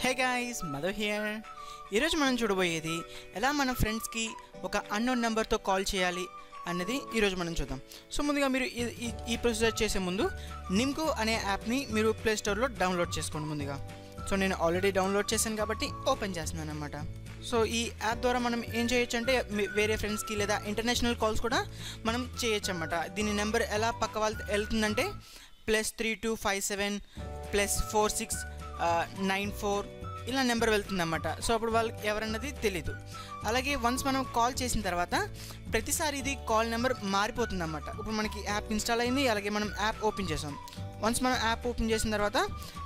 Hey guys, Madhu here. ఈరోజు మనం చూడబోయేది ఎలా మన ఫ్రెండ్స్కి ఒక అన్నోన్ నెంబర్తో కాల్ చేయాలి అన్నది ఈరోజు మనం చూద్దాం. సో ముందుగా మీరు ఈ ప్రొసీజర్ చేసే ముందు నిమ్కో అనే యాప్ని మీరు ప్లేస్టోర్లో డౌన్లోడ్ చేసుకోండి ముందుగా. సో నేను ఆల్రెడీ డౌన్లోడ్ చేశాను కాబట్టి ఓపెన్ చేస్తున్నాను అనమాట. సో ఈ యాప్ ద్వారా మనం ఏం చేయొచ్చు అంటే వేరే ఫ్రెండ్స్కి లేదా ఇంటర్నేషనల్ కాల్స్ కూడా మనం చేయొచ్చు అన్నమాట. దీని నెంబర్ ఎలా పక్క వాళ్ళతో వెళ్తుందంటే +3257 +4694 ఇలా నెంబర్ వెళ్తుందన్నమాట. సో అప్పుడు వాళ్ళకి ఎవరన్నది తెలీదు. అలాగే వన్స్ మనం కాల్ చేసిన తర్వాత ప్రతిసారి ఇది కాల్ నెంబర్ మారిపోతుందన్నమాట. ఇప్పుడు మనకి యాప్ ఇన్స్టాల్ అయింది, అలాగే మనం యాప్ ఓపెన్ చేసాం. వన్స్ మనం యాప్ ఓపెన్ చేసిన తర్వాత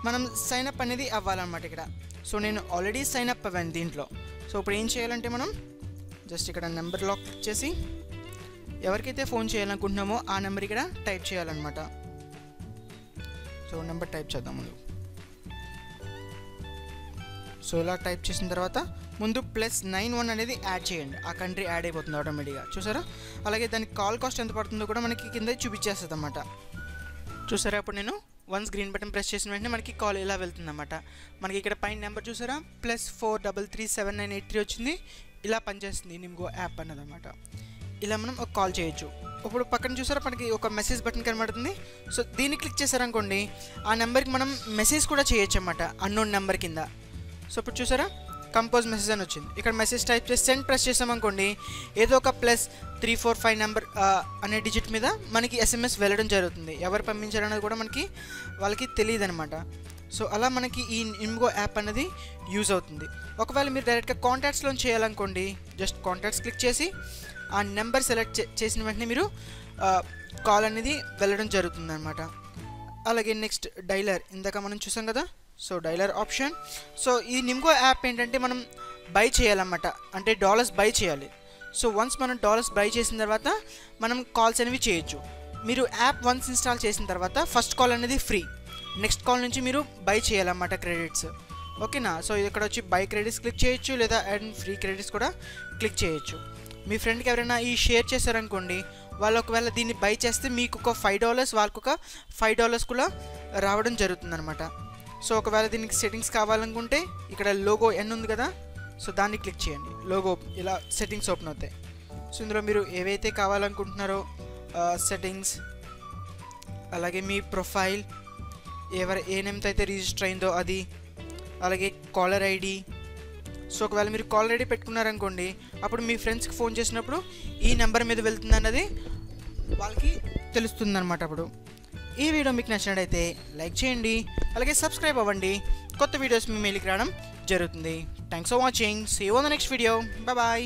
మనం సైన్అప్ అనేది అవ్వాలన్నమాట ఇక్కడ. సో నేను ఆల్రెడీ సైన్అప్ అవ్వాను దీంట్లో. సో ఇప్పుడు ఏం చేయాలంటే మనం జస్ట్ ఇక్కడ నెంబర్ లాక్ క్లిక్ చేసి ఎవరికైతే ఫోన్ చేయాలనుకుంటున్నామో ఆ నెంబర్ ఇక్కడ టైప్ చేయాలన్నమాట. సో నెంబర్ టైప్ చేద్దాం ముందు. సో ఇలా టైప్ చేసిన తర్వాత ముందు +91 అనేది యాడ్ చేయండి. ఆ కంట్రీ యాడ్ అయిపోతుంది ఆటోమేటిక్గా, చూసారా? అలాగే దానికి కాల్ కాస్ట్ ఎంత పడుతుందో కూడా మనకి కింద చూపించేస్తుంది అన్నమాట. చూసారా? అప్పుడు నేను వన్స్ గ్రీన్ బటన్ ప్రెస్ చేసిన వెంటనే మనకి కాల్ ఇలా వెళ్తుందన్నమాట. మనకి ఇక్కడ పైన నెంబర్ చూసారా, +433793 వచ్చింది. ఇలా పనిచేస్తుంది నిమ్కో యాప్ అన్నదన్నమాట. ఇలా మనం ఒక కాల్ చేయొచ్చు. ఇప్పుడు పక్కన చూసారా మనకి ఒక మెసేజ్ బటన్ కనబడుతుంది. సో దీన్ని క్లిక్ చేశారనుకోండి, ఆ నెంబర్కి మనం మెసేజ్ కూడా చేయొచ్చు అన్నమాట అన్నోన్ నెంబర్ కింద. సో ఇప్పుడు చూసారా, కంపోజ్ మెసేజ్ అని వచ్చింది. ఇక్కడ మెసేజ్ టైప్ చేసి సెండ్ ప్రెస్ చేసామనుకోండి, ఏదో ఒక +345 నెంబర్ అనే డిజిట్ మీద మనకి SMS వెళ్ళడం జరుగుతుంది. ఎవరు పంపించారనేది కూడా మనకి వాళ్ళకి తెలియదు అనమాట. సో అలా మనకి ఈ నిమ్కో యాప్ అనేది యూజ్ అవుతుంది. ఒకవేళ మీరు డైరెక్ట్గా కాంటాక్ట్స్లో చేయాలనుకోండి, జస్ట్ కాంటాక్ట్స్ క్లిక్ చేసి ఆ నెంబర్ సెలెక్ట్ చేసిన వెంటనే మీరు కాల్ అనేది వెళ్ళడం జరుగుతుంది అనమాట. అలాగే నెక్స్ట్ డైలర్, ఇందాక మనం చూసాం కదా. So dialler option. సో ఈ నిమ్కో యాప్ ఏంటంటే మనం బై చేయాలన్నమాట, అంటే డాలర్స్ బై చేయాలి. సో వన్స్ మనం డాలర్స్ బై చేసిన తర్వాత మనం కాల్స్ అనేవి చేయొచ్చు. మీరు యాప్ వన్స్ ఇన్స్టాల్ చేసిన తర్వాత ఫస్ట్ కాల్ అనేది ఫ్రీ, నెక్స్ట్ కాల్ నుంచి మీరు బై చేయాలన్నమాట క్రెడిట్స్. ఓకేనా? సో ఇక్కడ వచ్చి బై క్రెడిట్స్ క్లిక్ చేయొచ్చు, లేదా అండ్ ఫ్రీ క్రెడిట్స్ కూడా క్లిక్ చేయొచ్చు. మీ ఫ్రెండ్కి ఎవరైనా ఈ షేర్ చేశారనుకోండి, వాళ్ళు ఒకవేళ దీన్ని బై చేస్తే మీకు ఒక $5, వాళ్ళకు ఒక $5 కూడా రావడం జరుగుతుంది అనమాట. సో ఒకవేళ దీనికి సెట్టింగ్స్ కావాలనుకుంటే ఇక్కడ లోగో N ఉంది కదా, సో దాన్ని క్లిక్ చేయండి. లోగో ఇలా సెట్టింగ్స్ ఓపెన్ అవుతాయి. సో ఇందులో మీరు ఏవైతే కావాలనుకుంటున్నారో సెట్టింగ్స్, అలాగే మీ ప్రొఫైల్ ఏ నేమ్తో అయితే రిజిస్టర్ అయిందో అది, అలాగే కాలర్ ఐడి. సో ఒకవేళ మీరు కాలర్ ఐడి పెట్టుకున్నారనుకోండి, అప్పుడు మీ ఫ్రెండ్స్కి ఫోన్ చేసినప్పుడు ఈ నెంబర్ మీద వెళ్తుంది అన్నది వాళ్ళకి తెలుస్తుంది అనమాట. అప్పుడు ఈ వీడియో మీకు నచ్చినట్టయితే లైక్ చేయండి, అలాగే సబ్స్క్రైబ్ అవ్వండి. కొత్త వీడియోస్ మీ మెయిల్కి రావడం జరుగుతుంది. Thanks for watching. See you on the next video. Bye.